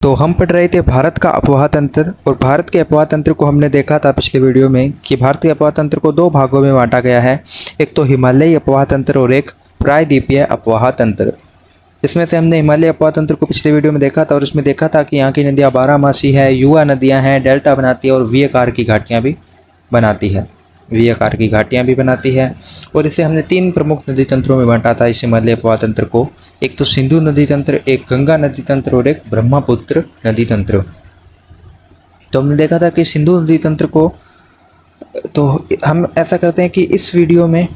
तो हम पढ़ रहे थे भारत का अपवाह तंत्र, और भारत के अपवाह तंत्र को हमने देखा था पिछले वीडियो में कि भारतीय अपवाह तंत्र को दो भागों में बांटा गया है। एक तो हिमालयी अपवाह तंत्र और एक प्रायद्वीपीय अपवाह तंत्र। इसमें से हमने हिमालय अपवाह तंत्र को पिछले वीडियो में देखा था और उसमें देखा था कि यहाँ की नदियाँ बारहमासी है, युवा नदियाँ हैं, डेल्टा बनाती है और वी आकार की घाटियाँ भी बनाती है। वी आकार की घाटियाँ भी बनाती है। और इसे हमने तीन प्रमुख नदी तंत्रों में बांटा था इस हिमालय अपवाह तंत्र को। एक तो सिंधु नदी तंत्र, एक गंगा नदी तंत्र और एक ब्रह्मपुत्र नदी तंत्र। तो हमने देखा था कि सिंधु नदी तंत्र को, तो हम ऐसा करते हैं कि इस वीडियो में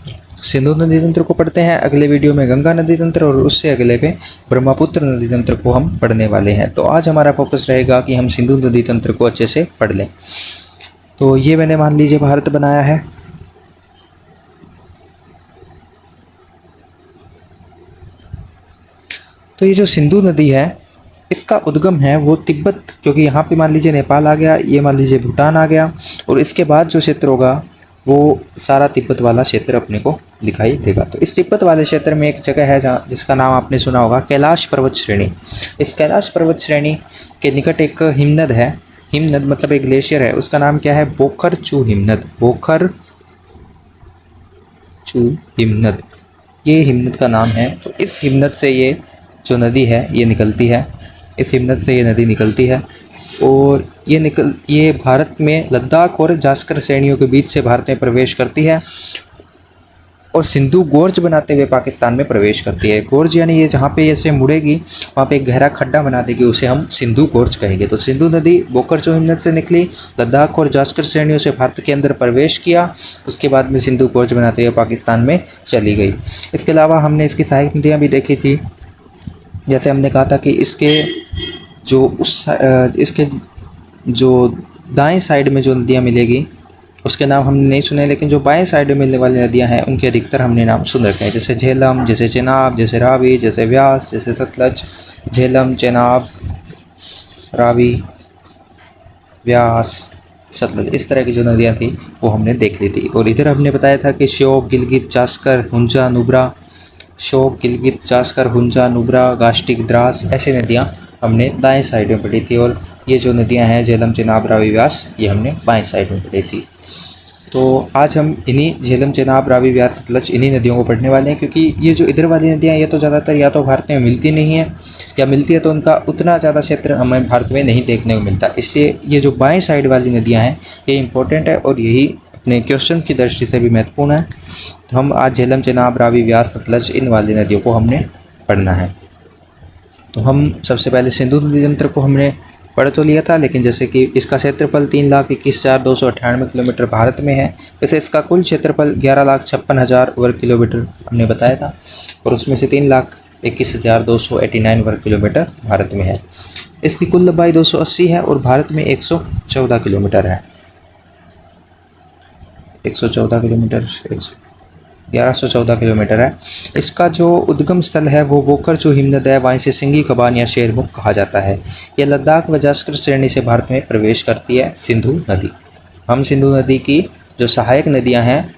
सिंधु नदी तंत्र को पढ़ते हैं, अगले वीडियो में गंगा नदी तंत्र और उससे अगले पे ब्रह्मपुत्र नदी तंत्र को हम पढ़ने वाले हैं। तो आज हमारा फोकस रहेगा कि हम सिंधु नदी तंत्र को अच्छे से पढ़ लें। तो ये मैंने मान लीजिए भारत बनाया है। तो ये जो सिंधु नदी है इसका उद्गम है वो तिब्बत, क्योंकि यहाँ पे मान लीजिए नेपाल आ गया, ये मान लीजिए भूटान आ गया, और इसके बाद जो क्षेत्र होगा वो सारा तिब्बत वाला क्षेत्र अपने को दिखाई देगा। तो इस तिब्बत वाले क्षेत्र में एक जगह है जहाँ जिसका नाम आपने सुना होगा, कैलाश पर्वत श्रेणी। इस कैलाश पर्वत श्रेणी के निकट एक हिमनद है। हिमनद मतलब एक ग्लेशियर है, उसका नाम क्या है, बोखर चू हिमनद। बोखर चू हिमनद, ये हिमनद का नाम है। तो इस हिमनद से ये जो नदी है ये निकलती है, इस हिमनद से ये नदी निकलती है, और ये भारत में लद्दाख और जास्कर श्रेणियों के बीच से भारत में प्रवेश करती है और सिंधु गोर्ज बनाते हुए पाकिस्तान में प्रवेश करती है। गोर्ज यानी ये जहाँ पे ऐसे मुड़ेगी वहाँ पे एक गहरा खड्डा बना देगी, उसे हम सिंधु गोर्ज कहेंगे। तो सिंधु नदी बोकरचू हिमनद से निकली, लद्दाख और जास्कर श्रेणियों से भारत के अंदर प्रवेश किया, उसके बाद में सिंधु गोर्ज बनाते हुए पाकिस्तान में चली गई। इसके अलावा हमने इसकी सहायक नदियाँ भी देखी थी। जैसे हमने कहा था कि इसके जो दाएं साइड में जो नदियाँ मिलेगी उसके नाम हमने नहीं सुने, लेकिन जो बाएं साइड में मिलने वाली नदियाँ हैं उनके अधिकतर हमने नाम सुन रखे हैं, जैसे झेलम, जैसे चेनाब, जैसे रावी, जैसे व्यास, जैसे सतलज। झेलम, चेनाब, रावी, व्यास, सतलज, इस तरह की जो नदियाँ थी वो हमने देख ली थी। और इधर हमने बताया था कि श्योक, गिलगित, जास्कर, हुंजा, नुब्रा, शोक, गिलगित, जास्कर, हुंजा, नुब्रा, गास्टिक, द्रास, ऐसी नदियाँ हमने दाएं साइड में पढ़ी थी। और ये जो नदियाँ हैं झेलम, चेनाब, रावी, व्यास, ये हमने बाएं साइड में पढ़ी थी। तो आज हम इन्हीं झेलम, चेनाब, रावी, व्यास, सतलज, इन्हीं नदियों को पढ़ने वाले हैं, क्योंकि ये जो इधर वाली नदियाँ ये तो ज़्यादातर या तो भारत में मिलती नहीं है, या मिलती है तो उनका उतना ज़्यादा क्षेत्र हमें भारत में नहीं देखने को मिलता। इसलिए ये जो बाएँ साइड वाली नदियाँ हैं ये इंपॉर्टेंट है और यही अपने क्वेश्चन की दृष्टि से भी महत्वपूर्ण है। तो हम आज झेलम, चेनाब, रावी, व्यास, सतलज, इन वाली नदियों को हमने पढ़ना है। तो हम सबसे पहले सिंधु नदी तंत्र को हमने पढ़ तो लिया था, लेकिन जैसे कि इसका क्षेत्रफल 3,21,298 किलोमीटर भारत में है, वैसे इसका कुल क्षेत्रफल 11,56,000 वर्ग किलोमीटर हमने बताया था, और उसमें से 3,21,289 वर्ग किलोमीटर भारत में है। इसकी कुल लंबाई 280 है और भारत में 114 किलोमीटर है। 114 किलोमीटर, 1114 किलोमीटर है। इसका जो उद्गम स्थल है वो बोकरचू हिमनद है, वहीं से सिंगी कबान या शेरमुख कहा जाता है। यह लद्दाख व जास्कर श्रेणी से भारत में प्रवेश करती है सिंधु नदी। हम सिंधु नदी की जो सहायक नदियां हैं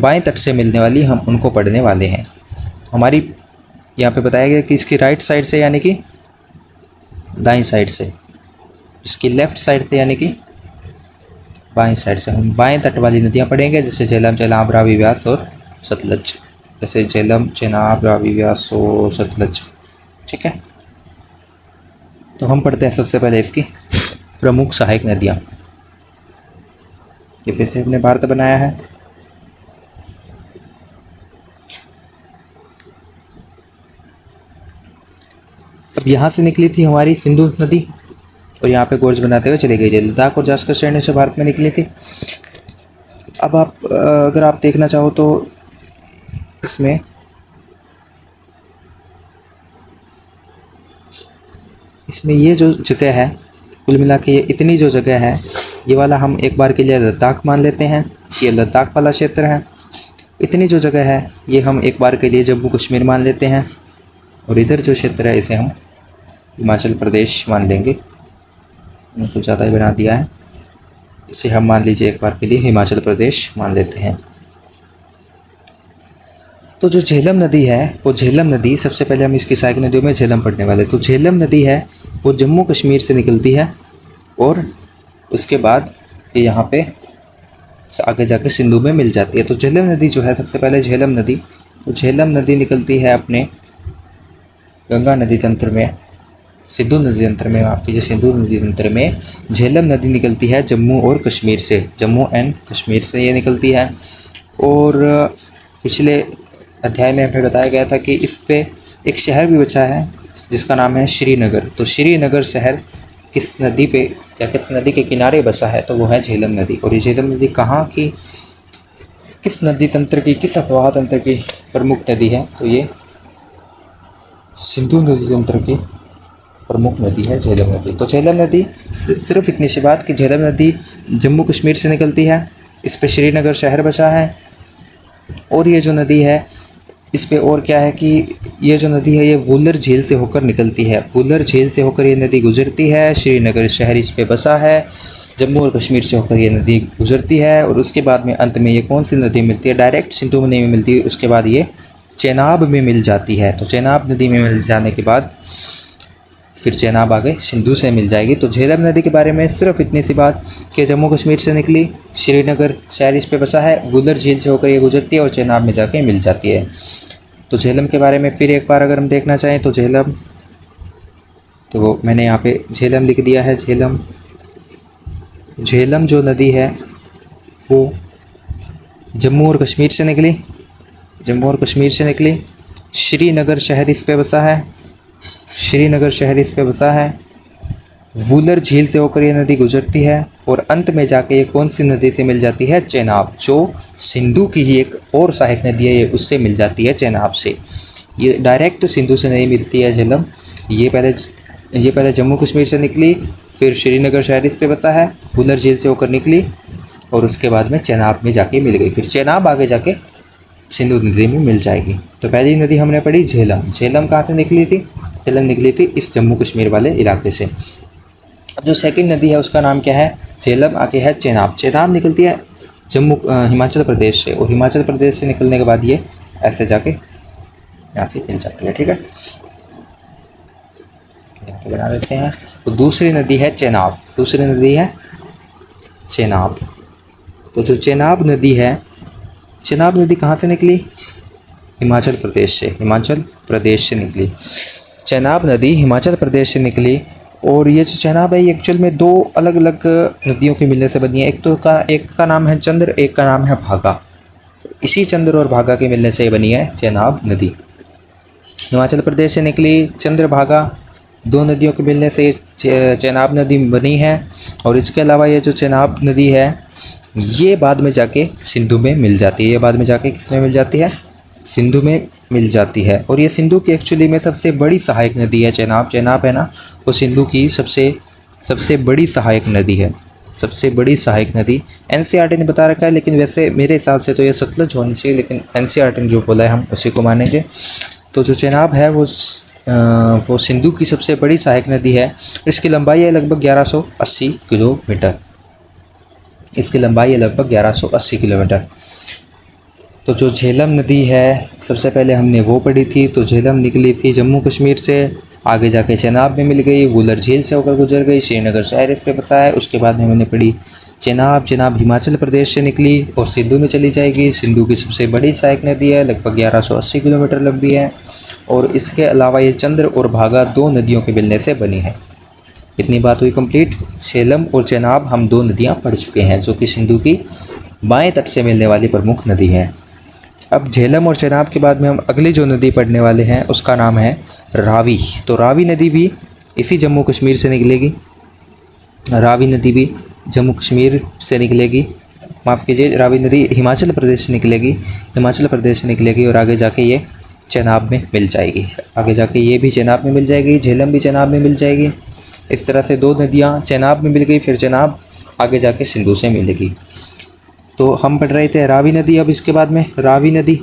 बाएं तट से मिलने वाली, हम उनको पढ़ने वाले हैं। हमारी यहाँ पे बताया गया कि इसकी राइट साइड से यानी कि दाएं साइड से, इसकी लेफ़्ट साइड से यानी कि बाएं साइड से हम बाएं तट वाली नदियाँ पढ़ेंगे, जैसे झेलम, चेनाब, रावी, व्यास और सतलज। जैसे झेलम, चेनाब, रावी, व्यास और सतलज। ठीक है, तो हम पढ़ते हैं सबसे पहले इसकी प्रमुख सहायक नदियाँ। ये फिर से हमने भारत बनाया है। अब यहाँ से निकली थी हमारी सिंधु नदी और यहाँ पे गोर्ज बनाते हुए चली गई थी। लद्दाख और जास्कर श्रेणी से भारत में निकली थी। अब अगर आप देखना चाहो तो इसमें ये जो जगह है, कुल मिला के ये इतनी जो जगह है, ये वाला हम एक बार के लिए लद्दाख मान लेते हैं, ये लद्दाख वाला क्षेत्र है। इतनी जो जगह है ये हम एक बार के लिए जम्मू कश्मीर मान लेते हैं, और इधर जो क्षेत्र है इसे हम हिमाचल प्रदेश मान लेंगे। कुछ ज़्यादा ही बना दिया है, इसे हम मान लीजिए एक बार के लिए हिमाचल प्रदेश मान लेते हैं। तो जो झेलम नदी है वो झेलम नदी, सबसे पहले हम इसकी सहायक नदियों में झेलम पढ़ने वाले। तो झेलम नदी है वो जम्मू कश्मीर से निकलती है और उसके बाद ये यहाँ पे आगे जाके सिंधु में मिल जाती है। तो झेलम नदी जो है, सबसे पहले झेलम नदी, तो झेलम नदी निकलती है अपने गंगा नदी तंत्र में, सिंधु नदी तंत्र में, माफ़ कीजिए, सिंधु नदी तंत्र में झेलम नदी निकलती है जम्मू और कश्मीर से, जम्मू एंड कश्मीर से ये निकलती है। और पिछले अध्याय में हमें बताया गया था कि इस पे एक शहर भी बचा है जिसका नाम है श्रीनगर। तो श्रीनगर शहर किस नदी पे या किस नदी के किनारे बसा है, तो वो है झेलम नदी। और ये झेलम नदी कहाँ की, किस नदी तंत्र की, किस अफवाह तंत्र की प्रमुख नदी है, तो ये सिंधु नदी तंत्र की प्रमुख नदी है झेलम नदी। तो झेलम नदी, सिर्फ इतनी सी बात कि झेलम नदी जम्मू कश्मीर से निकलती है, इस पे श्रीनगर शहर बसा है। और ये जो नदी है इस पे और क्या है कि ये जो नदी है ये वुलर झील से होकर निकलती है, वुलर झील से होकर ये नदी गुजरती है, श्रीनगर शहर इस पे बसा है, जम्मू और कश्मीर से होकर ये नदी गुजरती है। और उसके बाद में अंत में ये कौन सी नदी मिलती है, डायरेक्ट सिंधु में नहीं मिलती, उसके बाद ये चेनाब में मिल जाती है। तो चेनाब नदी में मिल जाने के बाद फिर चेनाब आगे सिंधु से मिल जाएगी। तो झेलम नदी के बारे में सिर्फ इतनी सी बात कि जम्मू कश्मीर से निकली, श्रीनगर शहर इस पे बसा है, वुलर झील से होकर ये गुजरती है और चेनाब में जाके मिल जाती है। तो झेलम के बारे में फिर एक बार अगर हम देखना चाहें तो झेलम, तो मैंने यहाँ पे झेलम लिख दिया है। झेलम, झेलम जो नदी है वो जम्मू और कश्मीर से निकली, जम्मू और कश्मीर से निकली, श्रीनगर शहर इस पे बसा है, श्रीनगर शहर इस पे बसा है, वुलर झील से होकर ये नदी गुजरती है और अंत में जाके ये कौन सी नदी से मिल जाती है, चेनाब, जो सिंधु की ही एक और सहायक नदी है, ये उससे मिल जाती है चेनाब से। ये डायरेक्ट सिंधु से नहीं मिलती है झेलम, ये पहले जम्मू कश्मीर से निकली, फिर श्रीनगर शहर इस पे बसा है, वुलर झील से होकर निकली और उसके बाद में चेनाब में जाके मिल गई, फिर चेनाब आगे जाके सिंधु नदी में मिल जाएगी। तो पहली नदी हमने पढ़ी झेलम। झेलम कहाँ से निकली थी, झेलम निकली थी इस जम्मू कश्मीर वाले इलाके से। अब जो सेकंड नदी है उसका नाम क्या है, झेलम आगे है चेनाब। चेनाब निकलती है हिमाचल प्रदेश से, और हिमाचल प्रदेश से निकलने के बाद ये ऐसे जाके यहाँ से मिल जाती है। ठीक है, यहाँ पे बना देते हैं। तो दूसरी नदी है चेनाब, दूसरी नदी है चेनाब। तो जो चेनाब नदी है, चेनाब नदी कहाँ से निकली, हिमाचल प्रदेश से, हिमाचल प्रदेश से निकली। चेनाब नदी हिमाचल प्रदेश से निकली और ये जो चेनाब है ये एक्चुअल में दो अलग अलग नदियों के मिलने से बनी है। एक का नाम है चंद्र, एक का नाम है भागा। तो इसी चंद्र और भागा के मिलने से बनी है चेनाब नदी। हिमाचल प्रदेश से निकली चंद्र भागा, दो नदियों के मिलने से चेनाब नदी बनी है। और इसके अलावा ये जो चेनाब नदी है ये बाद में जाके सिंधु में मिल जाती है, ये बाद में जाके किस में मिल जाती है, सिंधु में मिल जाती है। और ये सिंधु की एक्चुअली में सबसे बड़ी सहायक नदी है चेनाब। चेनाब है ना, वो सिंधु की सबसे बड़ी सहायक नदी है, सबसे बड़ी सहायक नदी। एनसीईआरटी ने बता रखा है, लेकिन वैसे मेरे हिसाब से तो ये सतलज होनी चाहिए, लेकिन एनसीईआरटी ने जो बोला है हम उसी को मानेंगे। तो जो चेनाब है वो सिंधु की सबसे बड़ी सहायक नदी है। इसकी लंबाई है लगभग 1180 किलोमीटर, इसकी लंबाई है लगभग 1180 किलोमीटर। तो जो झेलम नदी है सबसे पहले हमने वो पढ़ी थी। तो झेलम निकली थी जम्मू कश्मीर से, आगे जाके चेनाब में मिल गई, वुलर झील से होकर गुजर गई, श्रीनगर शहर इससे बसा है। उसके बाद में हमने पढ़ी चेनाब, चेनाब हिमाचल प्रदेश से निकली और सिंधु में चली जाएगी। सिंधु की सबसे बड़ी सहायक नदी है, लगभग 1180 किलोमीटर लंबी है। और इसके अलावा ये चंद्र और भागा दो नदियों के मिलने से बनी है। इतनी बात हुई कंप्लीट। झेलम और चेनाब हम दो नदियाँ पढ़ चुके हैं जो कि सिंधु की बाएँ तट से मिलने वाली प्रमुख नदी हैं। अब झेलम और चेनाब के बाद में हम अगली जो नदी पढ़ने वाले हैं उसका नाम है रावी। तो रावी नदी भी इसी जम्मू कश्मीर से निकलेगी, रावी नदी भी जम्मू कश्मीर से निकलेगी, माफ़ कीजिए, रावी नदी हिमाचल प्रदेश से निकलेगी, हिमाचल प्रदेश से निकलेगी और आगे जाके ये चेनाब में मिल जाएगी, आगे जाके ये भी चेनाब में मिल जाएगी, झेलम भी चेनाब में मिल जाएगी। इस तरह से दो नदियाँ चेनाब में मिल गई, फिर चेनाब आगे जाके सिंधु से मिलेगी। तो हम पढ़ रहे थे रावी नदी। अब इसके बाद में रावी नदी,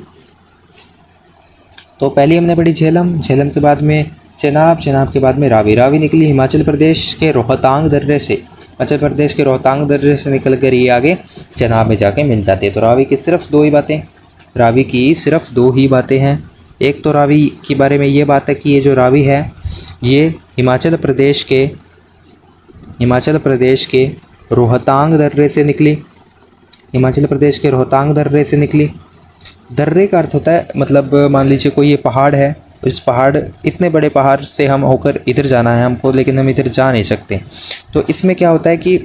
तो पहले हमने पढ़ी झेलम, झेलम के बाद में चेनाब, चेनाब के बाद में रावी। रावी निकली हिमाचल प्रदेश के रोहतांग दर्रे से, हिमाचल प्रदेश के रोहतांग दर्रे से निकल कर ये आगे चेनाब में जाके मिल जाती है। तो रावी की सिर्फ दो ही बातें, रावी की सिर्फ दो ही बातें हैं। एक तो रावी के बारे में ये बात है कि ये जो रावी है ये हिमाचल प्रदेश के रोहतांग दर्रे से निकली। हिमाचल प्रदेश के रोहतांग दर्रे से निकली। दर्रे का अर्थ होता है मतलब मान लीजिए कोई ये पहाड़ है, इस पहाड़ इतने बड़े पहाड़ से हम होकर इधर जाना है हमको, लेकिन हम इधर जा नहीं सकते। तो इसमें क्या होता है कि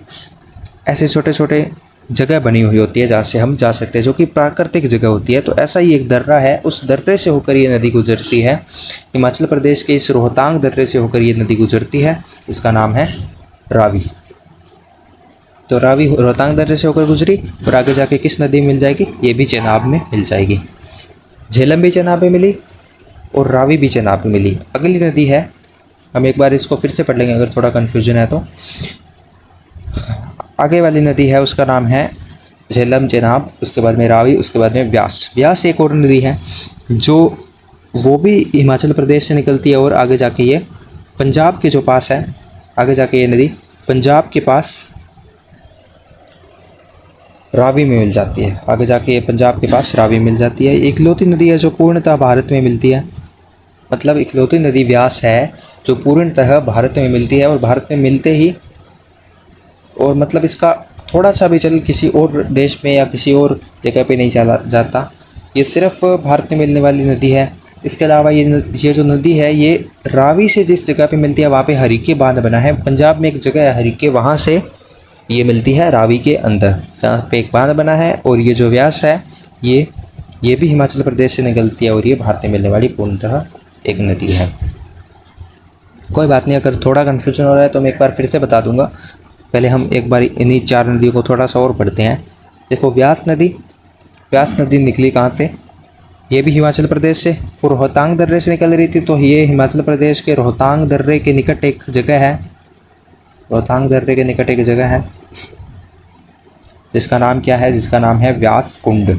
ऐसे छोटे छोटे जगह बनी हुई होती है जहाँ से हम जा सकते हैं, जो कि प्राकृतिक जगह होती है। तो ऐसा ही एक दर्रा है, उस दर्रे से होकर ये नदी गुजरती है। हिमाचल प्रदेश के इस रोहतांग दर्रे से होकर ये नदी गुजरती है, इसका नाम है रावी। तो रावी रोहतांग दर्रे से होकर गुजरी और आगे जाके किस नदी में मिल जाएगी? ये भी चेनाब में मिल जाएगी। झेलम भी चेनाब में मिली और रावी भी चेनाब में मिली। अगली नदी है, हम एक बार इसको फिर से पढ़ लेंगे अगर थोड़ा कन्फ्यूजन है तो। आगे वाली नदी है उसका नाम है झेलम चेनाब, उसके बाद में रावी, उसके बाद में व्यास। व्यास एक और नदी है जो वो भी हिमाचल प्रदेश से निकलती है और आगे जाके ये पंजाब के जो पास है, आगे जाके ये नदी पंजाब के पास रावी में मिल जाती है। आगे जाके ये पंजाब के पास रावी मिल जाती है। इकलौती नदी है जो पूर्णतः भारत में मिलती है, मतलब इकलौती नदी व्यास है जो पूर्णतः भारत में मिलती है और भारत में मिलते ही और मतलब इसका थोड़ा सा भी चल किसी और देश में या किसी और जगह पे नहीं चला जाता, ये सिर्फ भारत में मिलने वाली नदी है। इसके अलावा ये जो नदी है ये रावी से जिस जगह पे मिलती है वहाँ पे हरिके बांध बना है। पंजाब में एक जगह है हरिके, वहाँ से ये मिलती है रावी के अंदर जहाँ पे एक बांध बना है। और ये जो व्यास है ये भी हिमाचल प्रदेश से निकलती है और ये भारत में मिलने वाली पूर्णतः एक नदी है। कोई बात नहीं, अगर थोड़ा कन्फ्यूजन हो रहा है तो मैं एक बार फिर से बता दूंगा। पहले हम एक बार इन्हीं चार नदियों को थोड़ा सा और पढ़ते हैं। देखो व्यास नदी निकली कहाँ से? ये भी हिमाचल प्रदेश से, वो रोहतांग दर्रे से निकल रही थी। तो ये हिमाचल प्रदेश के रोहतांग दर्रे के निकट एक जगह है, रोहतांग दर्रे के निकट एक जगह है जिसका नाम क्या है? जिसका नाम है व्यास कुंड।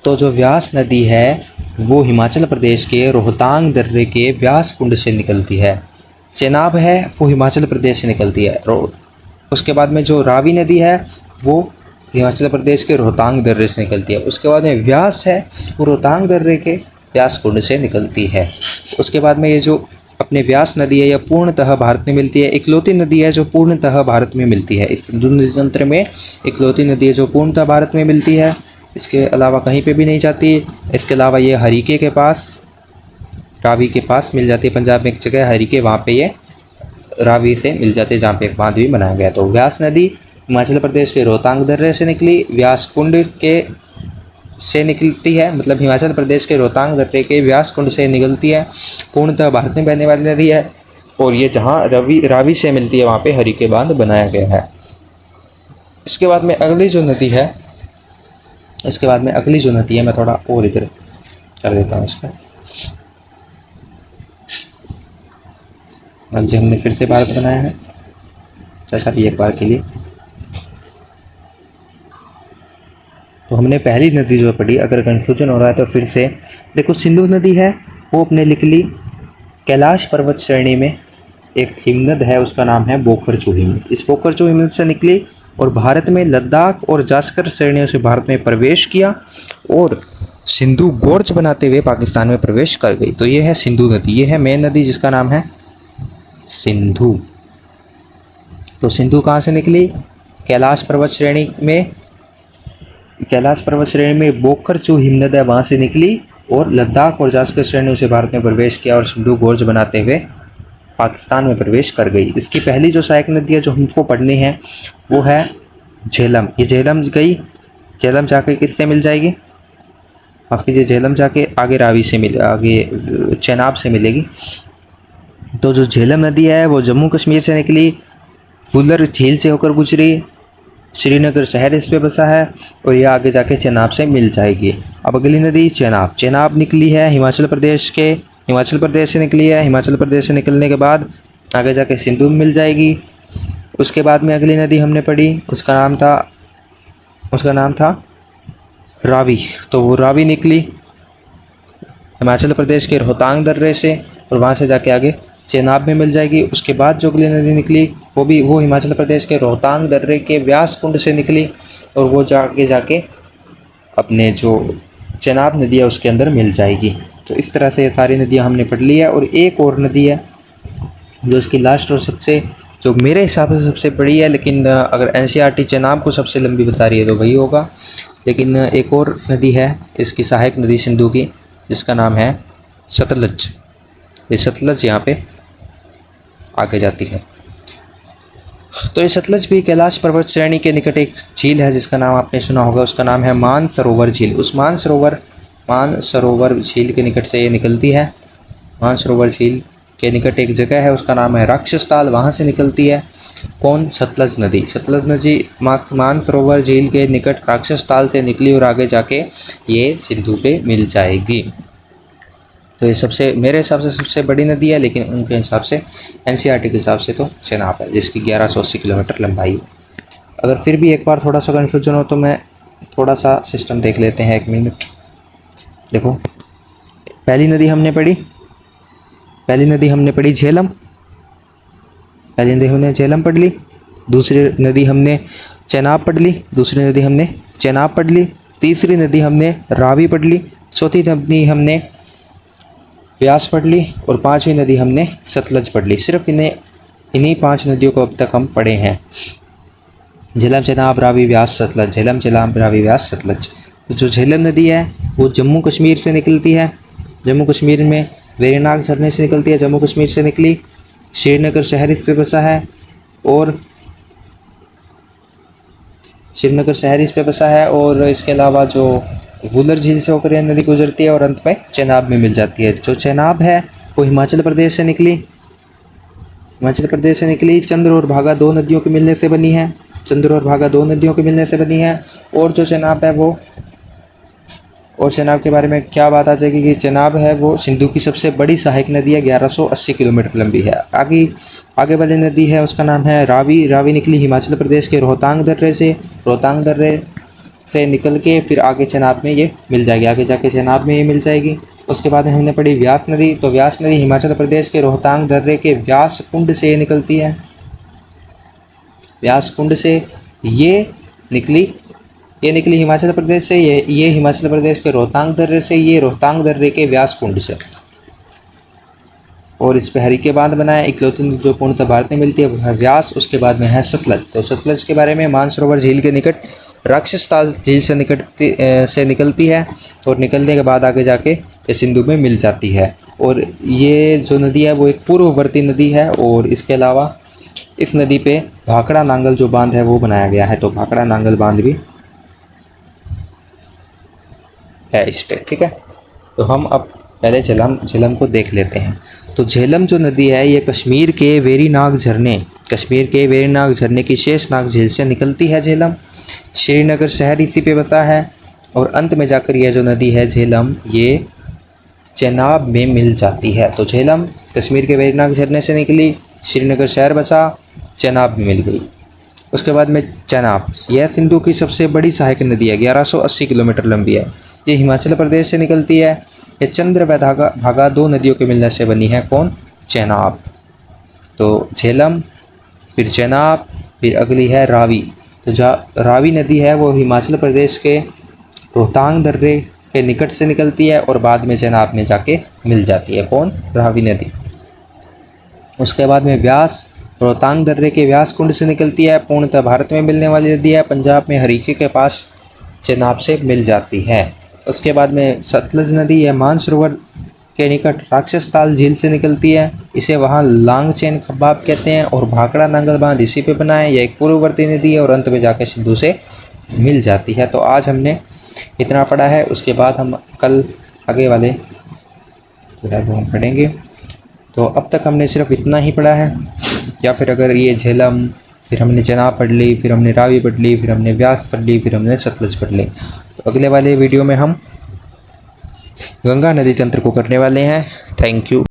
तो जो व्यास नदी है वो हिमाचल प्रदेश के रोहतांग दर्रे के व्यास कुंड से निकलती है। चेनाब है वो हिमाचल प्रदेश से निकलती है। उसके बाद में जो रावी नदी है वो हिमाचल प्रदेश के रोहतांग दर्रे से निकलती है। उसके बाद में व्यास है वो रोहतांग दर्रे के व्यास कुंड से निकलती है। उसके बाद में ये जो अपने व्यास नदी है यह पूर्णतः भारत में मिलती है। इकलौती नदी है जो पूर्णतः भारत में मिलती है। इस सिंधु नदी तंत्र में इकलौती नदी है जो पूर्णतः भारत में मिलती है, इसके अलावा कहीं पे भी नहीं जाती। इसके अलावा ये हरिके के पास, रावी के पास मिल जाती है। पंजाब में एक जगह है हरिके, वहाँ पे ये रावी से मिल जाती है जहाँ पे एक बांध भी बनाया गया। तो व्यास नदी हिमाचल प्रदेश के रोहतांग दर्रे से निकली, व्यास कुंड के से निकलती है, मतलब हिमाचल प्रदेश के रोहतांग दर्रे के व्यास कुंड से निकलती है, पूर्णतः भारत में बहने वाली नदी है। और ये जहाँ रावी से मिलती है वहाँ पे हरिके बांध बनाया गया है। इसके बाद में अगली जो नदी है मैं थोड़ा और इधर कर देता हूँ इसका। अब जो हमने फिर से भारत बनाया है जैसा भी एक बार के लिए, तो हमने पहली नदी जो पढ़ी, अगर कन्फ्यूजन हो रहा है तो फिर से देखो। सिंधु नदी है वो अपने निकली कैलाश पर्वत श्रेणी में, एक हिमनद है उसका नाम है बोखरचू हिमनद। इस बोखरचू हिमनद से निकली और भारत में लद्दाख और जास्कर श्रेणियों से भारत में प्रवेश किया और सिंधु गोर्ज बनाते हुए पाकिस्तान में प्रवेश कर गई। तो ये है सिंधु नदी, ये है मेन नदी जिसका नाम है सिंधु। तो सिंधु कहाँ से निकली? कैलाश पर्वत श्रेणी में बोखरचू हिमनद है वहाँ से निकली और लद्दाख और जास्कर श्रेणियों से भारत में प्रवेश किया और सिंधु गोर्ज बनाते हुए पाकिस्तान में प्रवेश कर गई। इसकी पहली जो सहायक नदी है जो हमको पढ़नी है वो है झेलम। ये झेलम जाके किससे मिल जाएगी? माफ़ कीजिए, झेलम जाके आगे आगे चेनाब से मिलेगी। तो जो झेलम नदी है वो जम्मू कश्मीर से निकली, वुलर झील से होकर गुजरी, श्रीनगर शहर इस पे बसा है और ये आगे जाके चेनाब से मिल जाएगी। अब अगली नदी चेनाब निकली है हिमाचल प्रदेश से निकली है। हिमाचल प्रदेश से निकलने के बाद आगे जाके सिंधु में मिल जाएगी। उसके बाद में अगली नदी हमने पढ़ी, उसका नाम था रावी। तो वो रावी निकली हिमाचल प्रदेश के रोहतांग दर्रे से और वहाँ से जाके आगे चेनाब में मिल जाएगी। उसके बाद जो अगली नदी निकली वो हिमाचल प्रदेश के रोहतांग दर्रे के व्यास कुंड से निकली और वो जाके अपने जो चेनाब नदी है उसके अंदर मिल जाएगी। तो इस तरह से ये सारी नदियाँ हमने पढ़ ली है। और एक और नदी है जो इसकी लास्ट और जो मेरे हिसाब से सबसे बड़ी है, लेकिन अगर एनसीईआरटी चेनाब को सबसे लंबी बता रही है तो वही होगा। लेकिन एक और नदी है इसकी सहायक नदी सिंधु की, जिसका नाम है सतलज। ये सतलज यहाँ पे आगे जाती है। तो ये सतलज भी कैलाश पर्वत श्रेणी के निकट एक झील है जिसका नाम आपने सुना होगा, उसका नाम है मानसरोवर झील। उस मानसरोवर झील के निकट से ये निकलती है। मानसरोवर झील के निकट एक जगह है उसका नाम है राक्षस ताल, वहाँ से निकलती है कौन? सतलज नदी। सतलज नदी मानसरोवर झील के निकट राक्षस ताल से निकली और आगे जाके ये सिंधु पे मिल जाएगी। तो ये मेरे हिसाब से सबसे बड़ी नदी है, लेकिन उनके हिसाब से एनसीईआरटी के हिसाब से तो चेनाब है जिसकी 1180 किलोमीटर लंबाई है। अगर फिर भी एक बार थोड़ा सा कन्फ्यूजन हो तो मैं थोड़ा सा सिस्टम देख लेते हैं, 1 मिनट। देखो, पहली नदी हमने पढ़ी झेलम। पहली नदी हमने झेलम पढ़ ली। दूसरी नदी हमने चेनाब पढ़ ली। दूसरी नदी हमने चेनाब पढ़ ली। तीसरी नदी हमने रावी पढ़ ली। चौथी नदी हमने व्यास पढ़ ली और 5वीं नदी हमने सतलज पढ़ ली। सिर्फ इन्हीं 5 नदियों को अब तक हम पढ़े हैं, झेलम चेनाब रावी व्यास सतलज। झेलम चेनाब रावी व्यास सतलज। तो जो झेलम नदी है वो जम्मू कश्मीर से निकलती है। जम्मू कश्मीर में वेरीनाग झरने से निकलती है। जम्मू कश्मीर से निकली, श्रीनगर शहर इस पे बसा है और इसके अलावा जो वुलर झील से होकर यह नदी गुजरती है और अंत में चेनाब में मिल जाती है। जो चेनाब है वो हिमाचल प्रदेश से निकली। चंद्र और भागा 2 नदियों के मिलने से बनी है। और जो चेनाब है और चेनाब के बारे में क्या बात आ जाएगी कि चेनाब है वो सिंधु की सबसे बड़ी सहायक नदी है, 1180 किलोमीटर लंबी है। आगे वाली नदी है उसका नाम है रावी। रावी निकली हिमाचल प्रदेश के रोहतांग दर्रे से निकल के फिर आगे चेनाब में ये मिल जाएगी। आगे जाके चेनाब में ये मिल जाएगी। उसके बाद में हमने पढ़ी व्यास नदी। तो व्यास नदी हिमाचल प्रदेश के रोहतांग दर्रे के व्यास कुंड से ये निकलती है। व्यास कुंड से ये निकली हिमाचल प्रदेश से। ये हिमाचल प्रदेश के रोहतांग दर्रे से, ये रोहतांग दर्रे के व्यास कुंड से। और इस पे हरिके बांध बना है। इकलौती नदी जो पूर्णतः भारत में मिलती है वो है व्यास। उसके बाद में है सतलज। तो सतलज के बारे में मानसरोवर झील के निकट राक्षस ताल झील से निकलती है और निकलने के बाद आगे जाके ये सिंधु में मिल जाती है। और ये जो नदी है वो एक पूर्ववर्ती नदी है। और इसके अलावा इस नदी पे भाखड़ा नांगल जो बांध है वो बनाया गया है। तो भाखड़ा नांगल बांध भी है इस पे, ठीक है। तो हम अब पहले झेलम को देख लेते हैं। तो झेलम जो नदी है ये कश्मीर के वेरीनाग झरने की शेषनाग झील से निकलती है। झेलम श्रीनगर शहर इसी पे बसा है और अंत में जाकर यह जो नदी है झेलम ये चेनाब में मिल जाती है। तो झेलम कश्मीर के वेरीनाग झरने से निकली, श्रीनगर शहर बसा, चेनाब में मिल गई। उसके बाद में चेनाब, यह सिंधु की सबसे बड़ी सहायक नदी है, 1180 किलोमीटर लंबी है। ये हिमाचल प्रदेश से निकलती है। ये चंद्र व भागा 2 नदियों के मिलने से बनी है कौन? चेनाब। तो झेलम, फिर चेनाब, फिर अगली है रावी। तो रावी नदी है वो हिमाचल प्रदेश के रोहतांग दर्रे के निकट से निकलती है और बाद में चेनाब में जाके मिल जाती है कौन? रावी नदी। उसके बाद में व्यास, रोहतांग दर्रे के व्यास कुंड से निकलती है, पूर्णतः भारत में मिलने वाली नदी है। पंजाब में हरीके के पास चेनाब से मिल जाती है। उसके बाद में सतलज नदी है मानसरोवर के निकट राक्षस ताल झील से निकलती है। इसे वहाँ लांगचेन खबाब कहते हैं और भाखड़ा नांगल बांध इसी पे बना है। यह एक पूर्ववर्ती नदी है और अंत में जाकर सिंधु से मिल जाती है। तो आज हमने इतना पढ़ा है। उसके बाद हम कल आगे वाले जो है वो हम पढ़ेंगे। तो अब तक हमने सिर्फ इतना ही पढ़ा है, या फिर अगर ये झेलम, फिर हमने चेनाब पढ़ ली, फिर हमने रावी पढ़ ली, फिर हमने व्यास पढ़ ली, फिर हमने सतलज पढ़ ली। तो अगले वाले वीडियो में हम गंगा नदी तंत्र को करने वाले हैं। Thank you.